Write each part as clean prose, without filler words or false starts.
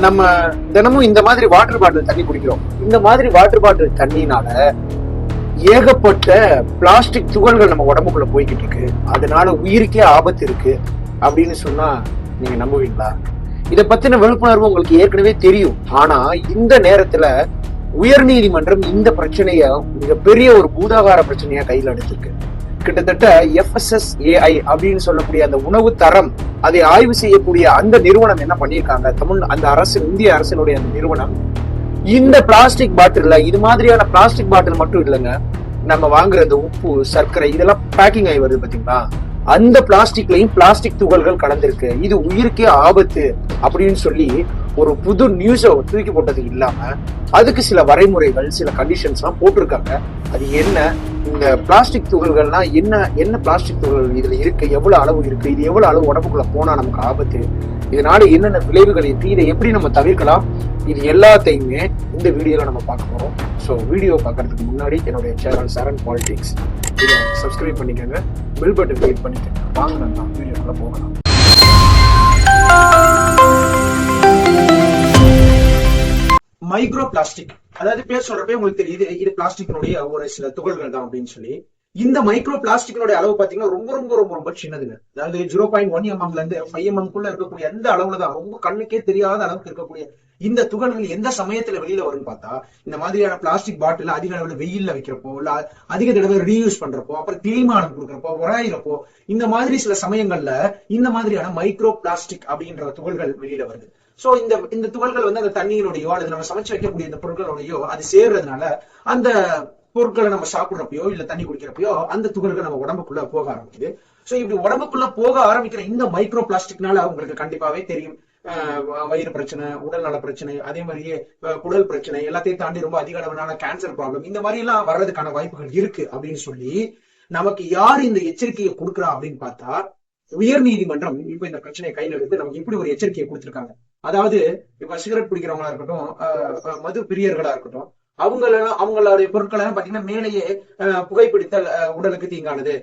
நம்ம தினமும் இந்த மாதிரி வாட்டர் பாட்டில் தண்ணி குடிக்கிறோம். இந்த மாதிரி வாட்டர் பாட்டில் தண்ணினால ஏகப்பட்ட பிளாஸ்டிக் துகள்கள் நம்ம உடம்புக்குள்ள போய்கிட்டு இருக்கு. அதனால உயிருக்கே ஆபத்து இருக்கு அப்படின்னு சொன்னா நீங்க நம்புவீங்களா? இதை பத்தின விழிப்புணர்வு உங்களுக்கு ஏற்கனவே தெரியும். ஆனா இந்த நேரத்துல உயர் நீதிமன்றம் இந்த பிரச்சனைய மிகப்பெரிய ஒரு பூதாகார பிரச்சனையா கையில் எடுத்திருக்கு. கிட்டத்தட்ட FSSAI அப்படின்னு சொல்லக்கூடிய அந்த உணவு தரம், அதை ஆய்வு செய்யக்கூடிய அந்த நிறுவனம் என்ன பண்ணியிருக்காங்க, அந்த அரசு, இந்திய அரசினுடைய அந்த நிறுவனம் இந்த பிளாஸ்டிக் பாட்டில், இது மாதிரியான பிளாஸ்டிக் பாட்டில் மட்டும் இல்லைங்க, நம்ம வாங்குற இந்த உப்பு, சர்க்கரை இதெல்லாம் பேக்கிங் ஆகி வருது பாத்தீங்களா, அந்த பிளாஸ்டிக்லயும் பிளாஸ்டிக் துகள்கள் கலந்திருக்கு, இது உயிருக்கே ஆபத்து அப்படின்னு சொல்லி ஒரு புது நியூஸை தூக்கி போட்டது இல்லாம அதுக்கு சில வரைமுறைகள், சில கண்டிஷன்ஸ் எல்லாம் போட்டிருக்காங்க. அது என்ன, இந்த பிளாஸ்டிக் துகள்கள்னா என்ன பிளாஸ்டிக் துகள்கள் இதுல இருக்கு, எவ்வளவு அளவு இருக்கு, இது எவ்வளவு அளவு உடம்புக்குள்ள போனா நமக்கு ஆபத்து, இதனால என்னென்ன விளைவுகள் இருக்கு, இதை எப்படி நம்ம தவிர்க்கலாம், இது எல்லாத்தையுமே இந்த வீடியோல நம்ம பார்க்க போறோம். ஸோ வீடியோ பார்க்கறதுக்கு முன்னாடி என்னுடைய சேனல் சரண் பாலிடிக்ஸ் இதை சப்ஸ்கிரைப் பண்ணிக்கோங்க, பெல் பட்டன் கிளிக் பண்ணிக்கோங்க. வாங்க நம்ம வீடியோக்குள்ள போகலாம். மைக்ரோ பிளாஸ்டிக், அதாவது பேர் சொல்றப்பே உங்களுக்கு தெரியுது இது பிளாஸ்டிக்கினுடைய ஒரு சில துகள்கள் தான் அப்படின்னு சொல்லி. இந்த மைக்ரோ பிளாஸ்டிக்கினுடைய அளவு பாத்தீங்கன்னா ரொம்ப ரொம்ப ரொம்ப ரொம்ப சின்னதுங்க. அதாவது 0.1 mm இருந்து 5 mm இருக்கக்கூடிய எந்த அளவுல தான், ரொம்ப கண்ணுக்கே தெரியாத அளவுக்கு இருக்கக்கூடிய இந்த துகள்கள் எந்த சமயத்துல வெளியில வரும்னு பார்த்தா, இந்த மாதிரியான பிளாஸ்டிக் பாட்டில் அதிக அளவுல வெயில்ல வைக்கிறப்போ, இல்ல அதிக தடவை ரீயூஸ் பண்றப்போ, அப்புறம் தேய்மானம் கொடுக்குறப்போ, உராயிறப்போ, இந்த மாதிரி சில சமயங்கள்ல இந்த மாதிரியான மைக்ரோ பிளாஸ்டிக் அப்படின்ற துகள்கள் வெளியில வருது. சோ இந்த துகள்கள் வந்து அந்த தண்ணியினுடையோ அல்லது நம்ம சமைச்சு வைக்கக்கூடிய இந்த பொருட்களோடையோ அது சேர்றதுனால அந்த பொருட்களை நம்ம சாப்பிடுறப்பயோ இல்ல தண்ணி குடிக்கிறப்பயோ அந்த துகள்கள் நம்ம உடம்புக்குள்ள போக ஆரம்பிக்குது. சோ இப்படி உடம்புக்குள்ள போக ஆரம்பிக்கிற இந்த மைக்ரோ பிளாஸ்டிக்னால உங்களுக்கு கண்டிப்பாவே தெரியும், வயிறு பிரச்சனை, உடல் நல பிரச்சனை, அதே மாதிரியே குடல் பிரச்சனை எல்லாத்தையும் தாண்டி ரொம்ப அதிக அளவிலான கேன்சர் ப்ராப்ளம், இந்த மாதிரி எல்லாம் வர்றதுக்கான வாய்ப்புகள் இருக்கு அப்படின்னு சொல்லி நமக்கு யார் இந்த எச்சரிக்கையை கொடுக்குறா அப்படின்னு பார்த்தா, உயர் நீதிமன்றம் இப்ப இந்த பிரச்சனையை கையில் எடுத்து நமக்கு இப்படி ஒரு எச்சரிக்கையை கொடுத்திருக்காங்க. அதாவது இப்ப சிகரெட் பிடிக்கிறவங்களா இருக்கட்டும், மது பிரியர்களா இருக்கட்டும், அவங்களுடைய பொருட்களை பாத்தீங்கன்னா மேலேயே புகைப்பிடித்தல் உடலுக்கு தீங்கானது,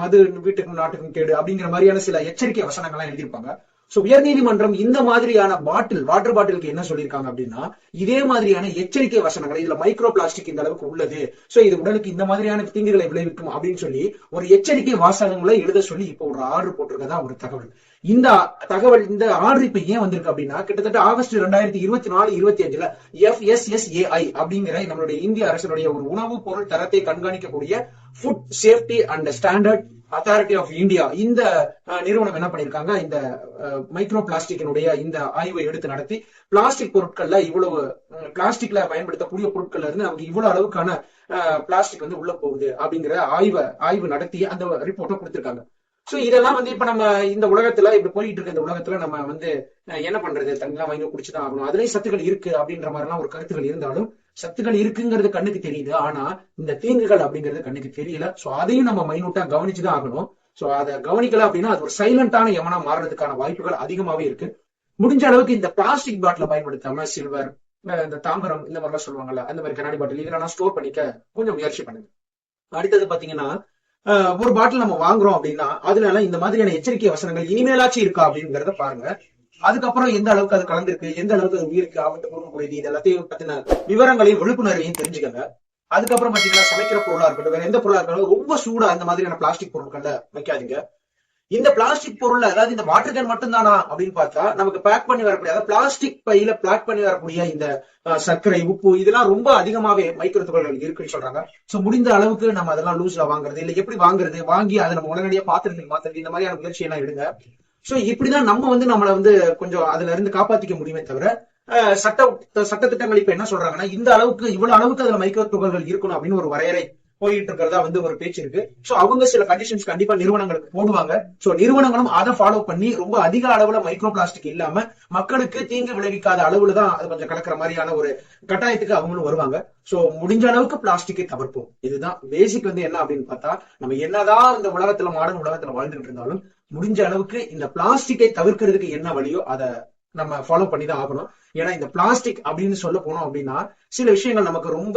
மது வீட்டுக்கும் நாட்டுக்கும் கேடு அப்படிங்கிற மாதிரியான சில எச்சரிக்கை வசனங்கள்லாம் எழுதியிருப்பாங்க. சோ உயர் நீதிமன்றம் இந்த மாதிரியான வாட்டர் பாட்டிலுக்கு என்ன சொல்லியிருக்காங்க அப்படின்னா, இதே மாதிரியான எச்சரிக்கை வசனங்கள், இதுல மைக்ரோ பிளாஸ்டிக் இந்த அளவுக்கு உள்ளது, சோ இது உடலுக்கு இந்த மாதிரியான தீங்குகளை விளைவிக்கும் அப்படின்னு சொல்லி ஒரு எச்சரிக்கை வாசகங்களை எழுத சொல்லி இப்போ ஒரு ஆர்டர் போட்டிருக்கதா ஒரு தகவல். இந்த ஆர்டர் இப்ப ஏன் வந்திருக்கு அப்படின்னா, கிட்டத்தட்ட ஆகஸ்ட் 2024-25 FSSAI அப்படிங்கிற நம்மளுடைய இந்திய அரசினுடைய ஒரு உணவு பொருள் தரத்தை கண்காணிக்கக்கூடிய food safety and standard authority of India, இந்த நிறுவனம் என்ன பண்ணிருக்காங்க, இந்த மைக்ரோ பிளாஸ்டிக்கினுடைய இந்த ஆய்வை எடுத்து நடத்தி பிளாஸ்டிக் பொருட்கள்ல இவ்வளவு, பிளாஸ்டிக்ல பயன்படுத்தக்கூடிய பொருட்கள்ல இருந்து நமக்கு இவ்வளவு அளவுக்கான பிளாஸ்டிக் வந்து உள்ள போகுது அப்படிங்கிற ஆய்வு நடத்தி அந்த ரிப்போர்ட்டை கொடுத்திருக்காங்க. சோ இதெல்லாம் வந்து இப்ப நம்ம இந்த உலகத்துல இப்படி போயிட்டு இருக்க இந்த உலகத்துல நம்ம வந்து என்ன பண்றது, தண்ணிலாம் வாங்கி குடிச்சுதான் ஆகணும், அதுலயும் சத்துக்கள் இருக்கு அப்படின்ற மாதிரி எல்லாம் ஒரு கருத்துக்கள் இருந்தாலும், சத்துக்கள் இருக்குங்கிறது கண்ணுக்கு தெரியுது, ஆனா இந்த தீங்குகள் அப்படிங்கிறது கண்ணுக்கு தெரியல. சோ அதையும் நம்ம மைனூட்டா கவனிச்சுதான் ஆகணும். சோ அதை கவனிக்கல அப்படின்னா அது ஒரு சைலண்டான எவனா மாறுறதுக்கான வாய்ப்புகள் அதிகமாவே இருக்கு. முடிஞ்ச அளவுக்கு இந்த பிளாஸ்டிக் பாட்டில பயன்படுத்தாம சில்வர், இந்த தாம்பரம், இந்த மாதிரிலாம் சொல்லுவாங்கல்ல, அந்த மாதிரி கண்ணாடி பாட்டில் இதெல்லாம் ஸ்டோர் பண்ணிக்க கொஞ்சம் முயற்சி பண்ணுங்க. அடுத்தது பாத்தீங்கன்னா, ஒரு பாட்டில் நம்ம வாங்குறோம் அப்படின்னா அதனால இந்த மாதிரியான எச்சரிக்கை வசனங்கள் இனிமேலாச்சும் இருக்கா அப்படிங்கறத பாருங்க. அதுக்கப்புறம் எந்த அளவுக்கு அது கலந்துருக்கு, எந்த அளவுக்கு அது உயிருக்கு ஆபத்து கொடுக்கக்கூடியது, இது எல்லாத்தையும் பத்தின விவரங்களையும் விழிப்புணர்வையும் தெரிஞ்சுக்கங்க. அதுக்கப்புறம் பாத்தீங்கன்னா, சமைக்கிற பொருளா இருக்கட்டும், வேற எந்த பொருளா இருக்கட்டும், ரொம்ப சூடா அந்த மாதிரியான பிளாஸ்டிக் பொருட்கள்ல வைக்காதீங்க. இந்த பிளாஸ்டிக் பொருள், அதாவது இந்த வாட்டர் கேன் மட்டும் தானா அப்படின்னு பார்த்தா, நமக்கு பேக் பண்ணி வரக்கூடிய, அதாவது பிளாஸ்டிக் பையில பேக் பண்ணி வரக்கூடிய இந்த சர்க்கரை, உப்பு இதெல்லாம் ரொம்ப அதிகமாவே மைக்ரோ துகள்கள் இருக்குன்னு சொல்றாங்க. சோ முடிந்த அளவுக்கு நம்ம அதெல்லாம் லூஸ்ல வாங்குறது இல்ல, எப்படி வாங்குறது, வாங்கி அதை நம்ம உடனடியா பாத்திரத்துக்கு மாத்துறது, இந்த மாதிரியான முயற்சி எல்லாம் எடுங்க. சோ இப்படிதான் நம்ம வந்து நம்மளை வந்து கொஞ்சம் அதுல இருந்து காப்பாத்திக்க முடியுமே தவிர, சட்ட திட்டங்கள் இப்ப என்ன சொல்றாங்கன்னா, இந்த அளவுக்கு இவ்வளவு அளவுக்கு அதுல மைக்ரோ துகள்கள் இருக்கணும் அப்படின்னு ஒரு வரையறை போயிட்டு இருக்கிறதா வந்து ஒரு பேச்சு இருக்கு. சோ அவங்க சில கண்டிஷன்ஸ் கண்டிப்பா நிறுவனங்களுக்கு போடுவாங்க. சோ நிறுவனங்களும் அதை ஃபாலோ பண்ணி ரொம்ப அதிக அளவுல மைக்ரோ பிளாஸ்டிக் இல்லாம மக்களுக்கு தீங்கு விளைவிக்காத அளவுல தான் அது கொஞ்சம் கலக்கிற மாதிரியான ஒரு கட்டாயத்துக்கு அவங்களும் வருவாங்க. சோ முடிஞ்ச அளவுக்கு பிளாஸ்டிக்கை தவிர்ப்போம். இதுதான் பேசிக் வந்து என்ன அப்படின்னு பார்த்தா, நம்ம என்னதான் இந்த உலகத்துல, மாடர்ன் உலகத்துல வாழ்ந்துட்டு இருந்தாலும் முடிஞ்ச அளவுக்கு இந்த பிளாஸ்டிக்கை தவிர்க்கிறதுக்கு என்ன வழியோ அதை நம்ம ஃபாலோ பண்ணி தான் ஆகணும். ஏன்னா இந்த பிளாஸ்டிக் அப்படின்னு சொல்ல போனோம் அப்படின்னா சில விஷயங்கள் நமக்கு ரொம்ப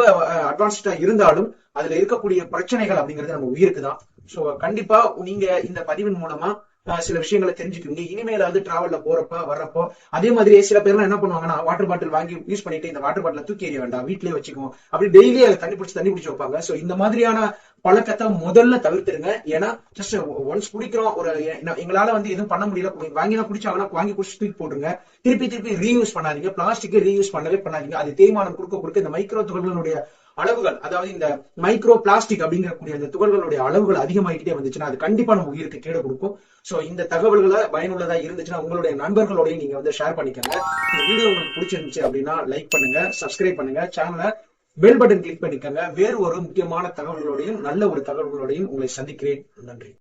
அட்வான்ஸ்டா இருந்தாலும் அதுல இருக்கக்கூடிய பிரச்சனைகள் அப்படிங்கிறது நம்ம உயிருக்கு தான். சோ கண்டிப்பா நீங்க இந்த பதிவின் மூலமா சில விஷயங்களை தெரிஞ்சுக்குவீங்க. இனிமேலாவது டிராவல்ல போறப்ப வர்றப்போ அதே மாதிரியே சில பேர்லாம் என்ன பண்ணுவாங்கன்னா வாட்டர் பாட்டில் வாங்கி யூஸ் பண்ணிட்டு இந்த வாட்டர் பாட்டில தூக்கி எறிய வேண்டாம், வீட்லயே வச்சுக்குவோம் அப்படி டெய்லி அதை தண்ணி பிடிச்சு வைப்பாங்க. சோ இந்த மாதிரியான பழக்கத்தை முதல்ல தவிர்த்துருங்க. ஏன்னா ஜஸ்ட் ஒன்ஸ் குடிக்கிறோம், எங்களால வந்து எதுவும் பண்ண முடியல, வாங்கினா குடிச்சாங்கன்னா வாங்கி குடிச்சு தூக்கி போட்டுருங்க. திருப்பி ரீயூஸ் பண்ணாதீங்க. பிளாஸ்டிக் ரீயூஸ் பண்ணவே பண்ணாதீங்க. அது தேய்மானம் கொடுக்க இந்த மைக்ரோ துகள்களுடைய அளவுகள், அதாவது இந்த மைக்ரோ பிளாஸ்டிக் அப்படிங்கக்கூடிய அந்த துகள்களுடைய அளவுகள் அதிகமாகிட்டே வந்துச்சுன்னா அது கண்டிப்பா நம்ம உயிருக்கு கேடு கொடுக்கும். சோ இந்த தகவல்களை பயனுள்ளதா இருந்துச்சுன்னா உங்களுடைய நண்பர்களோடய நீங்க வந்து ஷேர் பண்ணிக்கோங்க. இந்த வீடியோ உங்களுக்கு பிடிச்சிருந்துச்சு அப்படின்னா லைக் பண்ணுங்க, சப்ஸ்கிரைப் பண்ணுங்க, சேனலை பெல் பட்டன் கிளிக் பண்ணிக்கோங்க. வேறு ஒரு முக்கியமான தகவல்களோடையும் நல்ல ஒரு தகவல்களோடையும் உங்களை சந்திக்கிறேன். நன்றி.